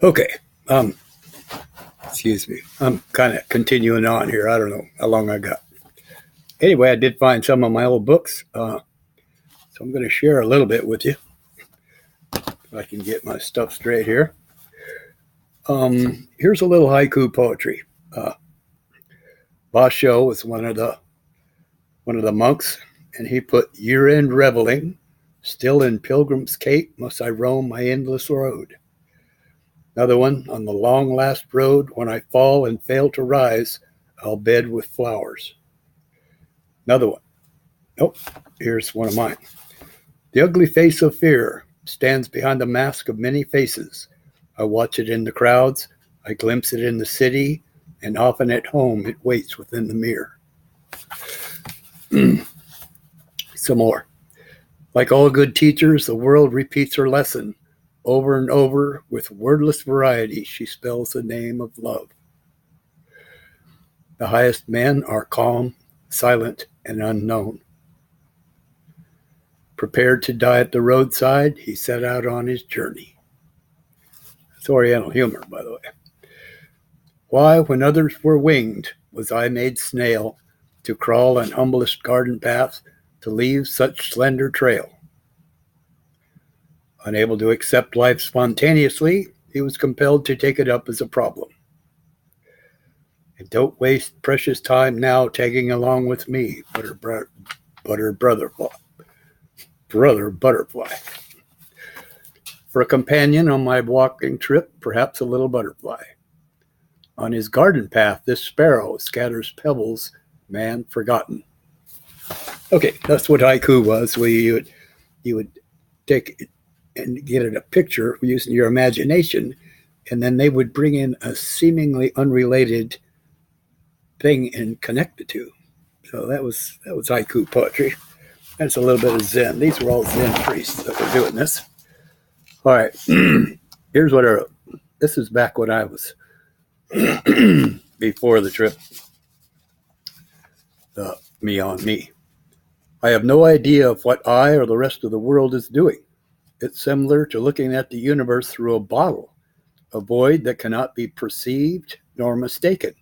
Okay. Um, Excuse me. I'm kind of continuing on here. I don't know how long I got. Anyway, I did find some of my old books, so I'm going to share a little bit with you. If I can get my stuff straight here. Here's a little haiku poetry. Uh, Basho was one of the monks, and he put year-end reveling. Still in Pilgrim's Cape must I roam my endless road. Another one, on the long last road, when I fall and fail to rise, I'll bed with flowers. Another one. Oh, here's one of mine. The ugly face of fear stands behind the mask of many faces. I watch it in the crowds, I glimpse it in the city, and often at home it waits within the mirror. Some more. Like all good teachers, the world repeats her lesson. Over and over, with wordless variety, she spells the name of love. The highest men are calm, silent, and unknown. Prepared to die at the roadside, he set out on his journey. It's Oriental humor, by the way. Why, when others were winged, was I made snail, to crawl on humblest garden paths, to leave such slender trail? Unable to accept life spontaneously, he was compelled to take it up as a problem. And don't waste precious time now tagging along with me, brother butterfly. For a companion on my walking trip, perhaps a little butterfly. On his garden path, this sparrow scatters pebbles, man forgotten. Okay, that's what haiku was. You would take and get it a picture using your imagination, and then they would bring in a seemingly unrelated thing and connect the two. So that was haiku poetry. That's a little bit of Zen. These were all Zen priests that were doing this. All right, here's what I wrote. This is back when I was before the trip. Me on me. I have no idea of what I or the rest of the world is doing. It's similar to looking at the universe through a bottle, a void that cannot be perceived nor mistaken,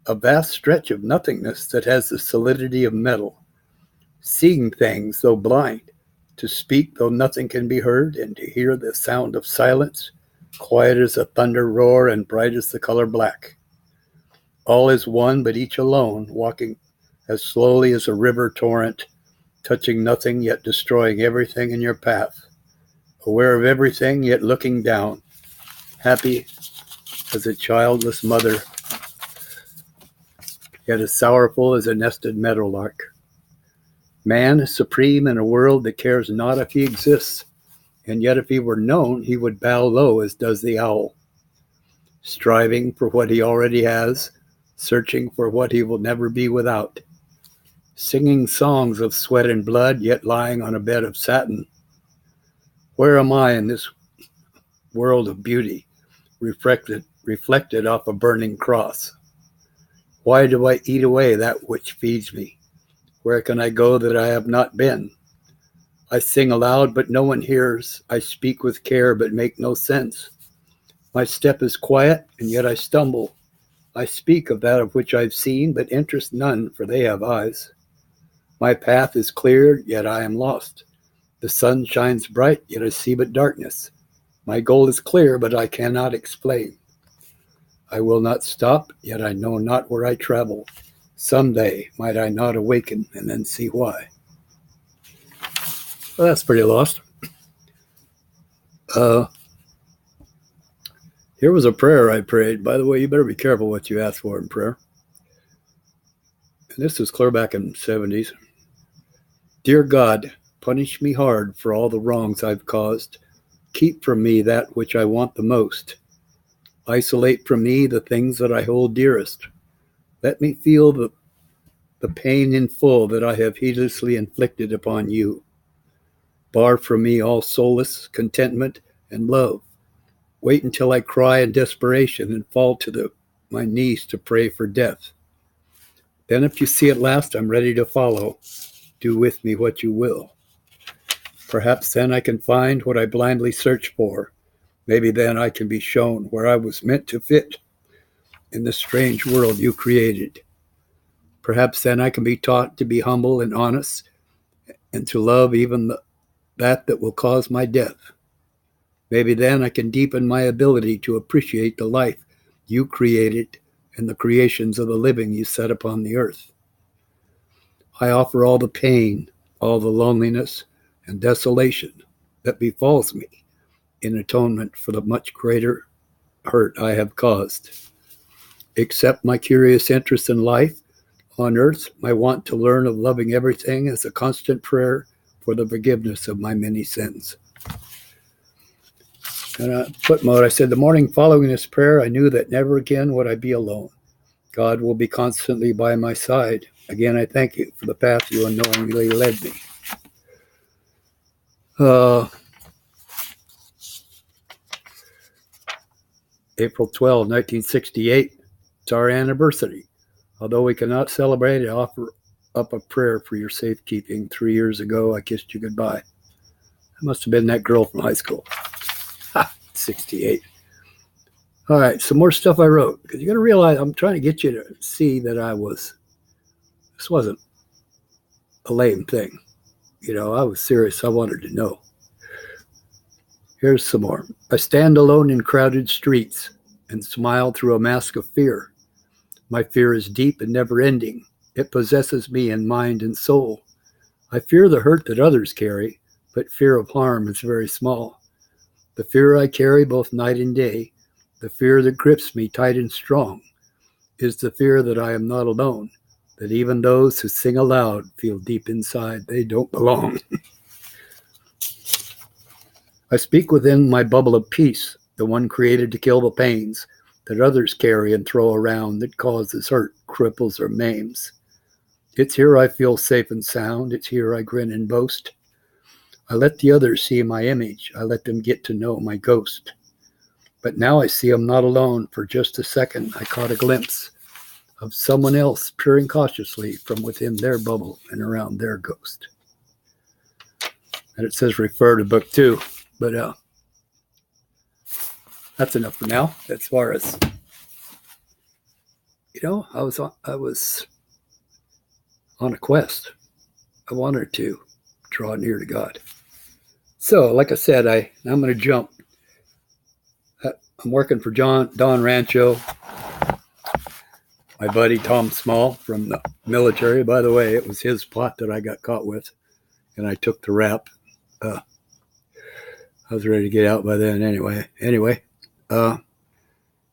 a vast stretch of nothingness that has the solidity of metal, seeing things though blind, to speak though nothing can be heard, and to hear the sound of silence, quiet as a thunder roar and bright as the color black. All is one, but each alone, walking as slowly as a river torrent, touching nothing yet destroying everything in your path, aware of everything yet looking down, happy as a childless mother, yet as sorrowful as a nested meadowlark. Man is supreme in a world that cares not if he exists, and yet if he were known, he would bow low as does the owl, striving for what he already has, searching for what he will never be without, singing songs of sweat and blood, yet lying on a bed of satin. Where am I in this world of beauty, reflected off a burning cross? Why do I eat away that which feeds me? Where can I go that I have not been? I sing aloud, but no one hears. I speak with care, but make no sense. My step is quiet, and yet I stumble. I speak of that of which I've seen, but interest none, for they have eyes. My path is clear, yet I am lost. The sun shines bright, yet I see but darkness. My goal is clear, but I cannot explain. I will not stop, yet I know not where I travel. Someday might I not awaken and then see why. Well, that's pretty lost. Here was a prayer I prayed. By the way, you better be careful what you ask for in prayer. And this was clear back in the 70s. Dear God, punish me hard for all the wrongs I've caused. Keep from me that which I want the most. Isolate from me the things that I hold dearest. Let me feel the pain in full that I have heedlessly inflicted upon you. Bar from me all solace, contentment, and love. Wait until I cry in desperation and fall to my knees to pray for death. Then if you see at last I'm ready to follow, do with me what you will. Perhaps then I can find what I blindly search for, Maybe then I can be shown where I was meant to fit in the strange world you created. Perhaps then I can be taught to be humble and honest and to love even that will cause my death. Maybe then I can deepen my ability to appreciate the life you created and the creations of the living you set upon the earth. I offer all the pain, all the loneliness and desolation that befalls me in atonement for the much greater hurt I have caused. Accept my curious interest in life on earth, my want to learn of loving everything as a constant prayer for the forgiveness of my many sins. And footnote, I said, the morning following this prayer, I knew that never again would I be alone. God will be constantly by my side. Again, I thank you for the path you unknowingly led me. April 12, 1968. It's our anniversary. Although we cannot celebrate, I offer up a prayer for your safekeeping. 3 years ago, I kissed you goodbye. That must have been that girl from high school. 68. All right, some more stuff I wrote. Because you got to realize, I'm trying to get you to see that this wasn't a lame thing. You know, I was serious. I wanted to know. Here's some more. I stand alone in crowded streets and smile through a mask of fear. My fear is deep and never ending. It possesses me in mind and soul. I fear the hurt that others carry, but fear of harm is very small. The fear I carry both night and day, the fear that grips me tight and strong, is the fear that I am not alone, that even those who sing aloud feel deep inside they don't belong. I speak within my bubble of peace, the one created to kill the pains that others carry and throw around that causes hurt, cripples, or maims. It's here I feel safe and sound. It's here I grin and boast. I let the others see my image. I let them get to know my ghost. But now I see I'm not alone. For just a second, I caught a glimpse of someone else peering cautiously from within their bubble and around their ghost. And it says refer to book 2. But that's enough for now. As far as, I was on a quest. I wanted to draw near to God. So, like I said, I'm going to jump. I'm working for Don Rancho, my buddy Tom Small from the military. By the way, it was his plot that I got caught with, and I took the rap. I was ready to get out by then anyway.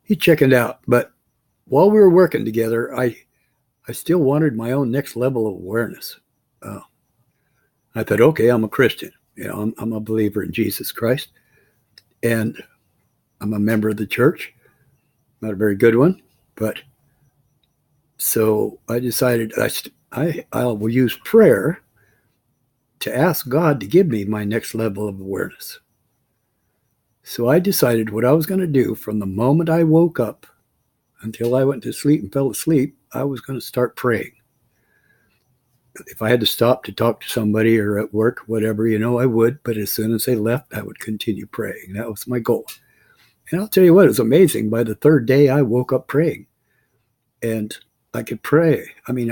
He chickened out. But while we were working together, I still wanted my own next level of awareness. I thought, okay, I'm a Christian. I'm a believer in Jesus Christ. And I'm a member of the church. Not a very good one. But so I decided I will use prayer to ask God to give me my next level of awareness. So I decided what I was going to do from the moment I woke up until I went to sleep and fell asleep, I was going to start praying. If I had to stop to talk to somebody or at work, whatever, I would. But as soon as they left, I would continue praying. That was my goal. And I'll tell you what, it was amazing. By the third day, I woke up praying. And I could pray. I mean,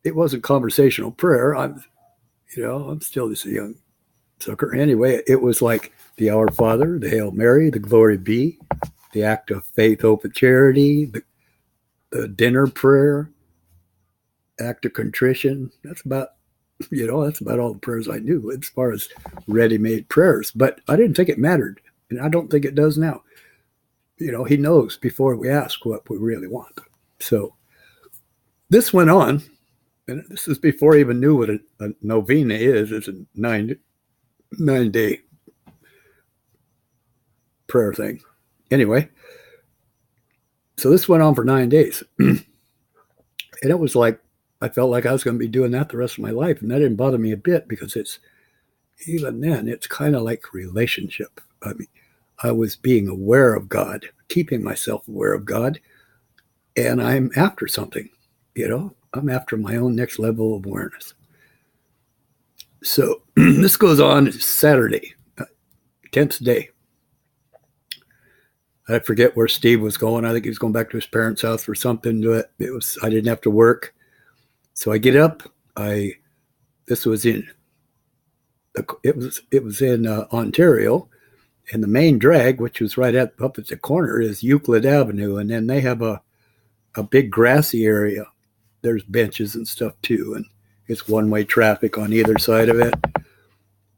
it wasn't conversational prayer. I'm still just a young sucker. Anyway, it was like the Our Father, the Hail Mary, the Glory Be, the Act of Faith, Hope, and Charity, the dinner prayer, Act of Contrition. That's about all the prayers I knew as far as ready-made prayers. But I didn't think it mattered, and I don't think it does now. He knows before we ask what we really want. So this went on, and this is before I even knew what a novena is. It's a 9-day prayer thing. Anyway, so this went on for 9 days. And it was like, I felt like I was going to be doing that the rest of my life. And that didn't bother me a bit because even then, it's kind of like relationship. I mean, I was being aware of God, keeping myself aware of God. And I'm after something, I'm after my own next level of awareness. So this goes on Saturday, 10th day. I forget where Steve was going. I think he was going back to his parents' house or something. But I didn't have to work. So I get up. This was in, it was in Ontario, and the main drag, which was right up at the corner, is Euclid Avenue. And then they have a big grassy area. There's benches and stuff too. And it's one-way traffic on either side of it.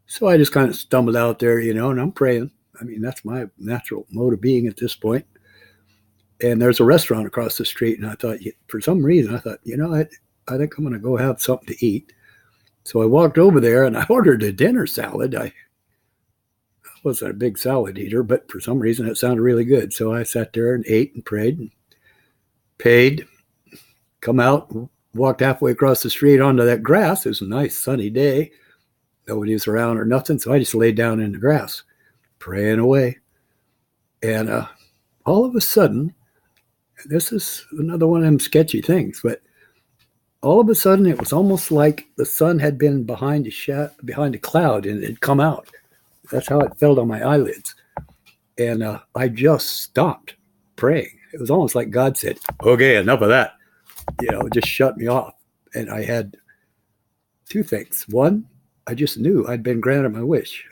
So I just kind of stumbled out there, and I'm praying. I mean, that's my natural mode of being at this point. And there's a restaurant across the street. And I thought, for some reason, I thought, I think I'm going to go have something to eat. So I walked over there and I ordered a dinner salad. I wasn't a big salad eater, but for some reason it sounded really good. So I sat there and ate and prayed and paid, come out, walked halfway across the street onto that grass. It was a nice sunny day. Nobody was around or nothing. So I just laid down in the grass, praying away. And all of a sudden, this is another one of them sketchy things, but all of a sudden it was almost like the sun had been behind a cloud and it had come out. That's how it felt on my eyelids. And I just stopped praying. It was almost like God said, okay, enough of that. Just shut me off. And I had two things. One, I just knew I'd been granted my wish.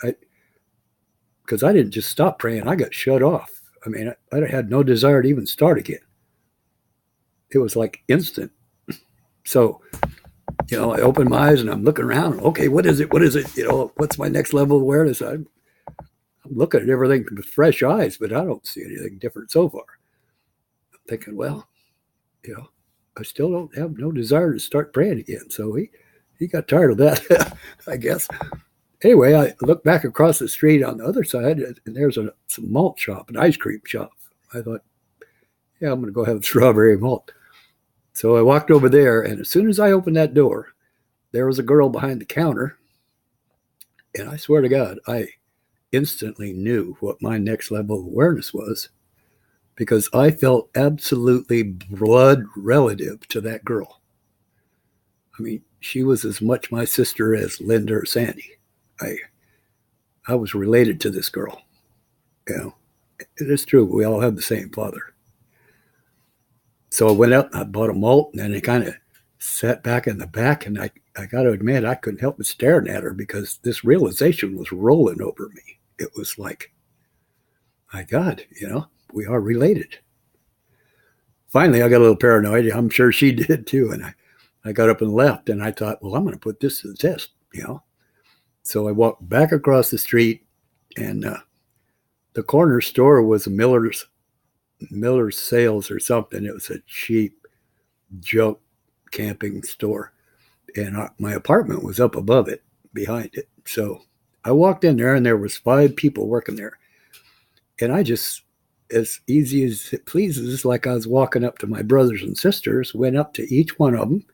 Because I didn't just stop praying. I got shut off. I mean, I had no desire to even start again. It was like instant. So, I opened my eyes and I'm looking around. Okay, what is it? What is it? What's my next level of awareness? I'm looking at everything with fresh eyes, but I don't see anything different so far. I'm thinking, well, I still don't have no desire to start praying again. So he got tired of that, I guess. Anyway, I looked back across the street on the other side, and there's some malt shop, an ice cream shop. I thought, yeah, I'm going to go have a strawberry malt. So I walked over there, and as soon as I opened that door, there was a girl behind the counter. And I swear to God, I instantly knew what my next level of awareness was, because I felt absolutely blood relative to that girl. I mean, she was as much my sister as Linda or Sandy. I was related to this girl. It is true. We all have the same father. So I went up and I bought a malt, and then I kind of sat back in the back, and I got to admit, I couldn't help but staring at her because this realization was rolling over me. It was like, my God, we are related. Finally, I got a little paranoid. I'm sure she did too. And I got up and left, and I thought, well, I'm going to put this to the test, So I walked back across the street, and the corner store was a Miller's Sales or something. It was a cheap junk camping store, and my apartment was up above it, behind it. So I walked in there, and there was 5 people working there, and I just, as easy as it pleases, like I was walking up to my brothers and sisters, went up to each one of them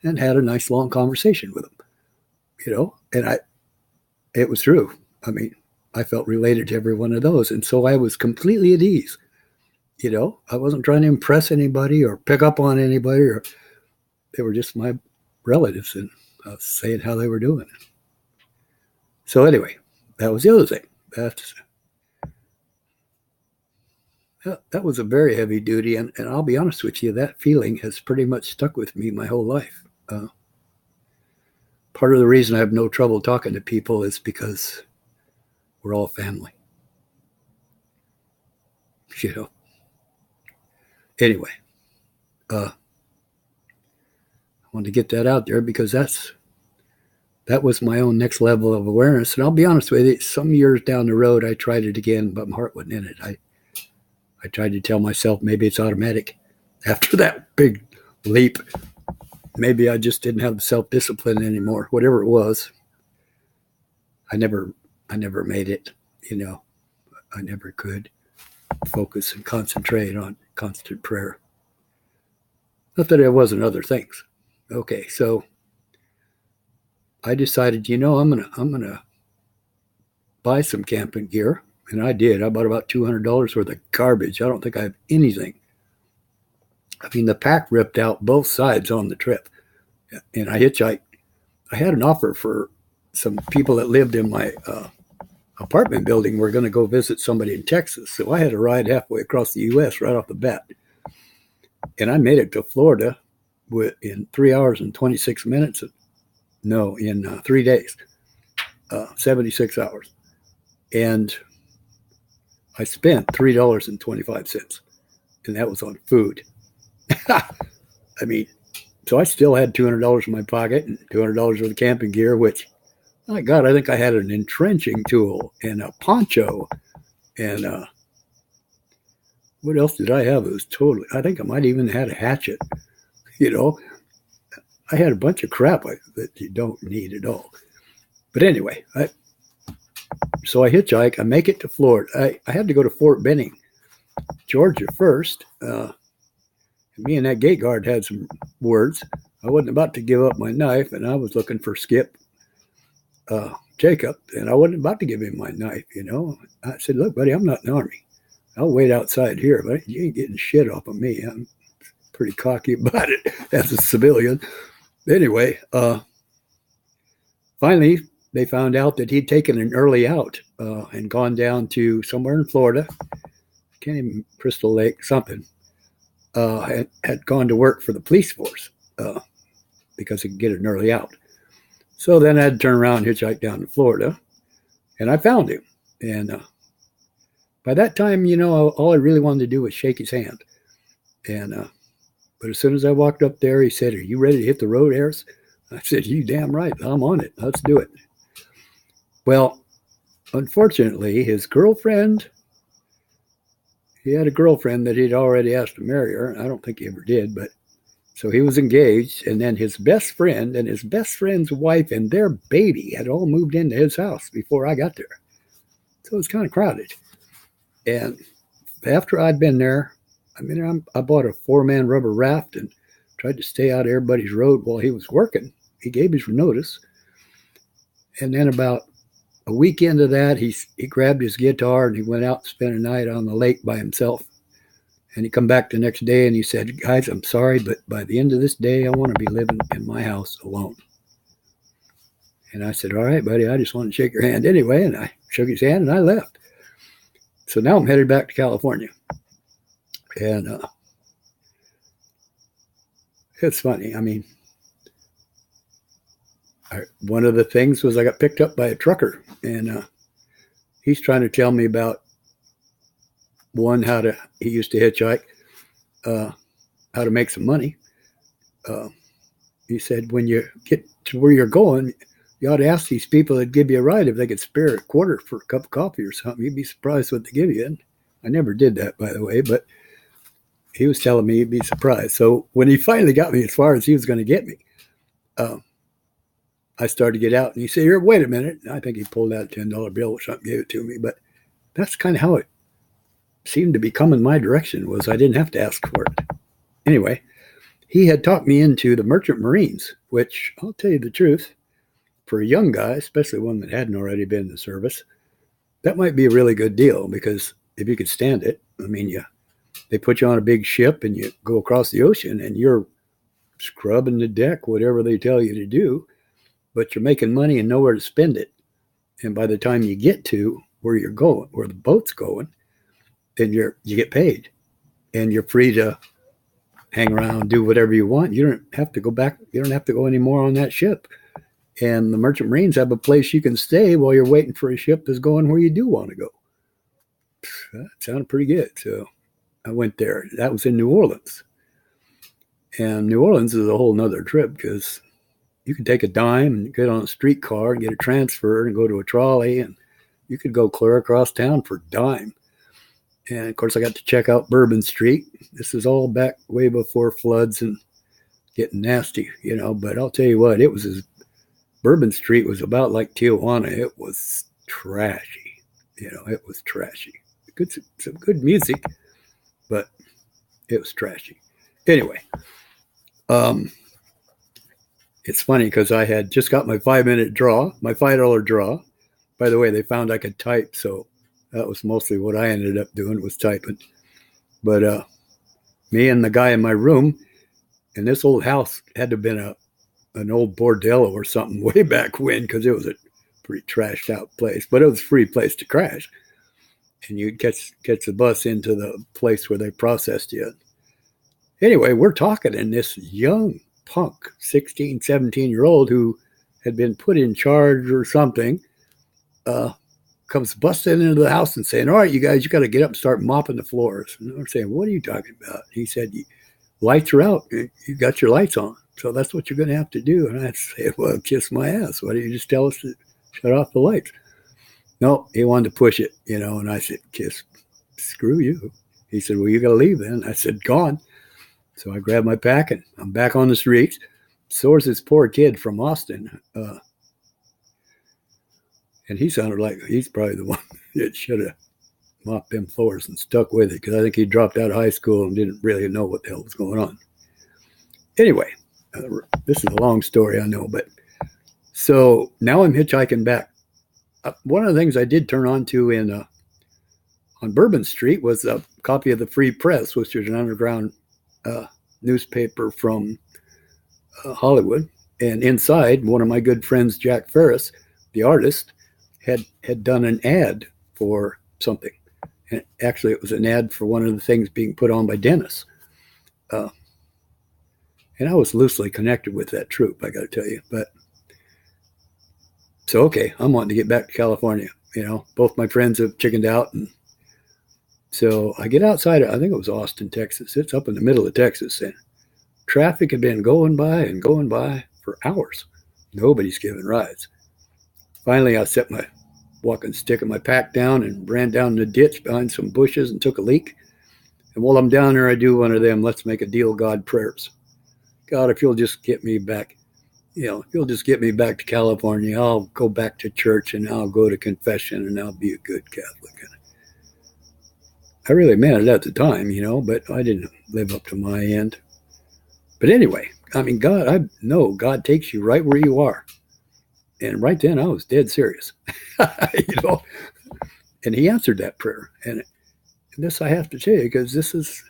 and had a nice long conversation with them, and it was true. I mean, I felt related to every one of those, and so I was completely at ease. I wasn't trying to impress anybody or pick up on anybody, or they were just my relatives, and I was saying how they were doing. So anyway, that was the other thing. That was a very heavy duty, and I'll be honest with you, that feeling has pretty much stuck with me my whole life. Part of the reason I have no trouble talking to people is because we're all family. Anyway, I wanted to get that out there because that was my own next level of awareness. And I'll be honest with you, some years down the road, I tried it again, but my heart wasn't in it. I tried to tell myself maybe it's automatic. After that big leap, maybe I just didn't have the self-discipline anymore, whatever it was. I never made it, I never could focus and concentrate on constant prayer. Not that it wasn't other things. Okay, so I decided, I'm gonna buy some camping gear, and I did. I bought about $200 worth of garbage. I don't think I have anything. I mean, the pack ripped out both sides on the trip, and I hitchhiked. I had an offer for some people that lived in my apartment building. We're going to go visit somebody in Texas. So I had to ride halfway across the U.S. right off the bat. And I made it to Florida in 3 hours and 26 minutes. No, in 3 days, 76 hours. And I spent $3.25, and that was on food. I mean, so I still had $200 in my pocket and $200 worth of camping gear, which, my God, I think I had an entrenching tool and a poncho. And what else did I have? It was totally, I think I might even had a hatchet. You know, I had a bunch of crap that you don't need at all. But anyway, so I hitchhike. I make it to Florida. I had to go to Fort Benning, Georgia first. Me and that gate guard had some words. I wasn't about to give up my knife, and I was looking for Skip Jacob, and I wasn't about to give him my knife, you know. I said, look, buddy, I'm not in the Army. I'll wait outside here, but you ain't getting shit off of me. I'm pretty cocky about it as a civilian. Anyway, finally, they found out that he'd taken an early out and gone down to somewhere in Florida. I can't even, Crystal Lake, something. Had gone to work for the police force because he could get an early out. So then I had to turn around and hitchhike down to Florida, and I found him. And by that time, you know, all I really wanted to do was shake his hand. And but as soon as I walked up there, he said, "Are you ready to hit the road, Harris?" I said, "You damn right, I'm on it. Let's do it." Well, unfortunately, his girlfriend, he had a girlfriend that he'd already asked to marry her. I don't think he ever did, but so he was engaged. And then his best friend and his best friend's wife and their baby had all moved into his house before I got there. So it was kind of crowded. And after I'd been there, I mean, I bought a 4-man rubber raft and tried to stay out of everybody's road while he was working. He gave his notice. And then about a week into that, he grabbed his guitar and he went out and spent a night on the lake by himself. And he come back the next day and he said, "Guys, I'm sorry, but by the end of this day, I want to be living in my house alone." And I said, "All right, buddy, I just want to shake your hand anyway." And I shook his hand and I left. So now I'm headed back to California. And it's funny. I mean, one of the things was I got picked up by a trucker, and he's trying to tell me about he used to hitchhike, how to make some money. He said, when you get to where you're going, you ought to ask these people that give you a ride if they could spare a quarter for a cup of coffee or something. You'd be surprised what they give you. And I never did that, by the way, but he was telling me he'd be surprised. So when he finally got me as far as he was going to get me, I started to get out, and he said, "Here, wait a minute." And I think he pulled out a $10 bill or something, gave it to me. But that's kind of how it seemed to be coming my direction, was I didn't have to ask for it. Anyway, he had talked me into the Merchant Marines, which, I'll tell you the truth, for a young guy, especially one that hadn't already been in the service, that might be a really good deal, because if you could stand it, I mean, they put you on a big ship and you go across the ocean and you're scrubbing the deck, whatever they tell you to do, but you're making money and nowhere to spend it. And by the time you get to where you're going, where the boat's going, then you get paid and you're free to hang around, do whatever you want. You don't have to go back. You don't have to go anymore on that ship. And the Merchant Marines have a place you can stay while you're waiting for a ship that's going where you do want to go. That sounded pretty good. So I went there. That was in New Orleans. And New Orleans is a whole nother trip, because you can take a dime and get on a streetcar and get a transfer and go to a trolley, and you could go clear across town for a dime. And of course, I got to check out Bourbon Street. This is all back way before floods and getting nasty, you know. But I'll tell you what, Bourbon Street was about like Tijuana. It was trashy, you know. It was trashy. Some good music, but it was trashy. Anyway, it's funny because I had just got my $5 draw. By the way, they found I could type, so that was mostly what I ended up doing, was typing. But me and the guy in my room, and this old house had to have been an old bordello or something way back when, because it was a pretty trashed out place, but it was a free place to crash. And you'd catch the bus into the place where they processed you. Anyway, we're talking, and this young punk, 16, 17-year-old who had been put in charge or something, comes busting into the house and saying, all right, you guys, you got to get up and start mopping the floors. And I'm saying, what are you talking about? He said, lights are out. You got your lights on. So that's what you're going to have to do. And I said, well, kiss my ass. Why don't you just tell us to shut off the lights? No, he wanted to push it, and I said, screw you. He said, well, you got to leave then. I said, gone. So I grabbed my pack and I'm back on the streets. So is this poor kid from Austin. And he sounded like he's probably the one that should have mopped them floors and stuck with it, because I think he dropped out of high school and didn't really know what the hell was going on. Anyway, this is a long story, I know, but so now I'm hitchhiking back. One of the things I did turn on to on Bourbon Street was a copy of the Free Press, which was an underground newspaper from Hollywood. And inside, one of my good friends, Jack Ferris, the artist, had done an ad for something. And actually, it was an ad for one of the things being put on by Dennis. And I was loosely connected with that troupe, I got to tell you. But so, okay, I'm wanting to get back to California. Both my friends have chickened out. And so I get outside, I think it was Austin, Texas. It's up in the middle of Texas. And traffic had been going by for hours. Nobody's giving rides. Finally, I set my walking stick and my pack down and ran down the ditch behind some bushes and took a leak. And while I'm down there, I do one of them, let's make a deal, God prayers. God, if you'll just get me back, if you'll just get me back to California, I'll go back to church and I'll go to confession and I'll be a good Catholic. And I really meant it at the time, but I didn't live up to my end. But anyway, I mean, God, I know God takes you right where you are. And right then I was dead serious, and he answered that prayer. And this I have to tell you, because this is,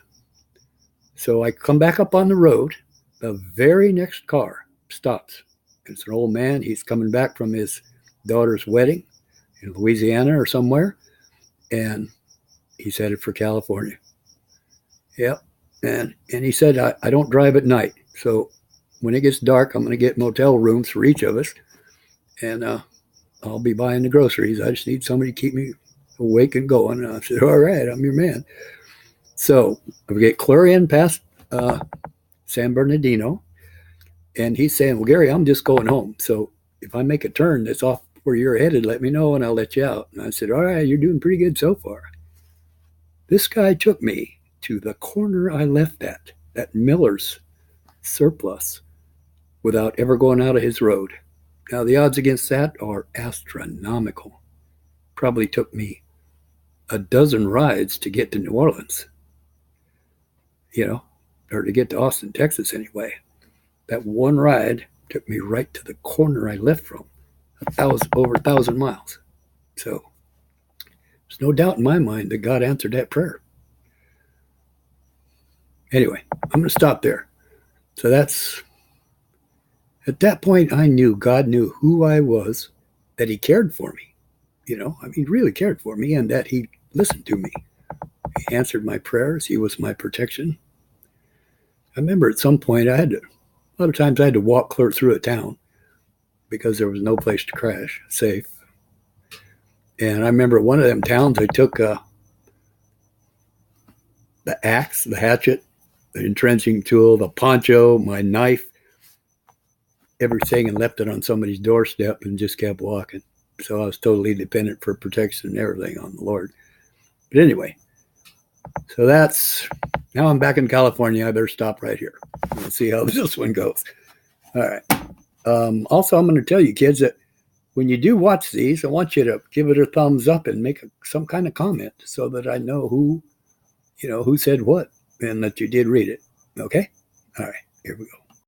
so I come back up on the road. The very next car stops. It's an old man. He's coming back from his daughter's wedding in Louisiana or somewhere. And he's headed for California. Yep. And he said, I don't drive at night. So when it gets dark, I'm going to get motel rooms for each of us. And I'll be buying the groceries. I just need somebody to keep me awake and going. And I said, all right, I'm your man. So we get clear in past San Bernardino. And he's saying, well, Gary, I'm just going home. So if I make a turn that's off where you're headed, let me know and I'll let you out. And I said, all right, you're doing pretty good so far. This guy took me to the corner I left at Miller's Surplus, without ever going out of his road. Now, the odds against that are astronomical. Probably took me a dozen rides to get to New Orleans, or to get to Austin, Texas anyway. That one ride took me right to the corner I left from, over 1,000 miles. So there's no doubt in my mind that God answered that prayer. Anyway, I'm going to stop there. So at that point, I knew God knew who I was, that he cared for me, really cared for me, and that he listened to me. He answered my prayers. He was my protection. I remember at some point a lot of times I had to walk clear through a town because there was no place to crash safe. And I remember one of them towns, I took the axe, the hatchet, the entrenching tool, the poncho, my knife, everything, and left it on somebody's doorstep and just kept walking. So I was totally dependent for protection and everything on the Lord. But anyway, so now I'm back in California. I better stop right here. We'll see how this one goes. All right. Also, I'm going to tell you, kids, that when you do watch these, I want you to give it a thumbs up and make some kind of comment so that I know who said what and that you did read it. Okay? All right. Here we go.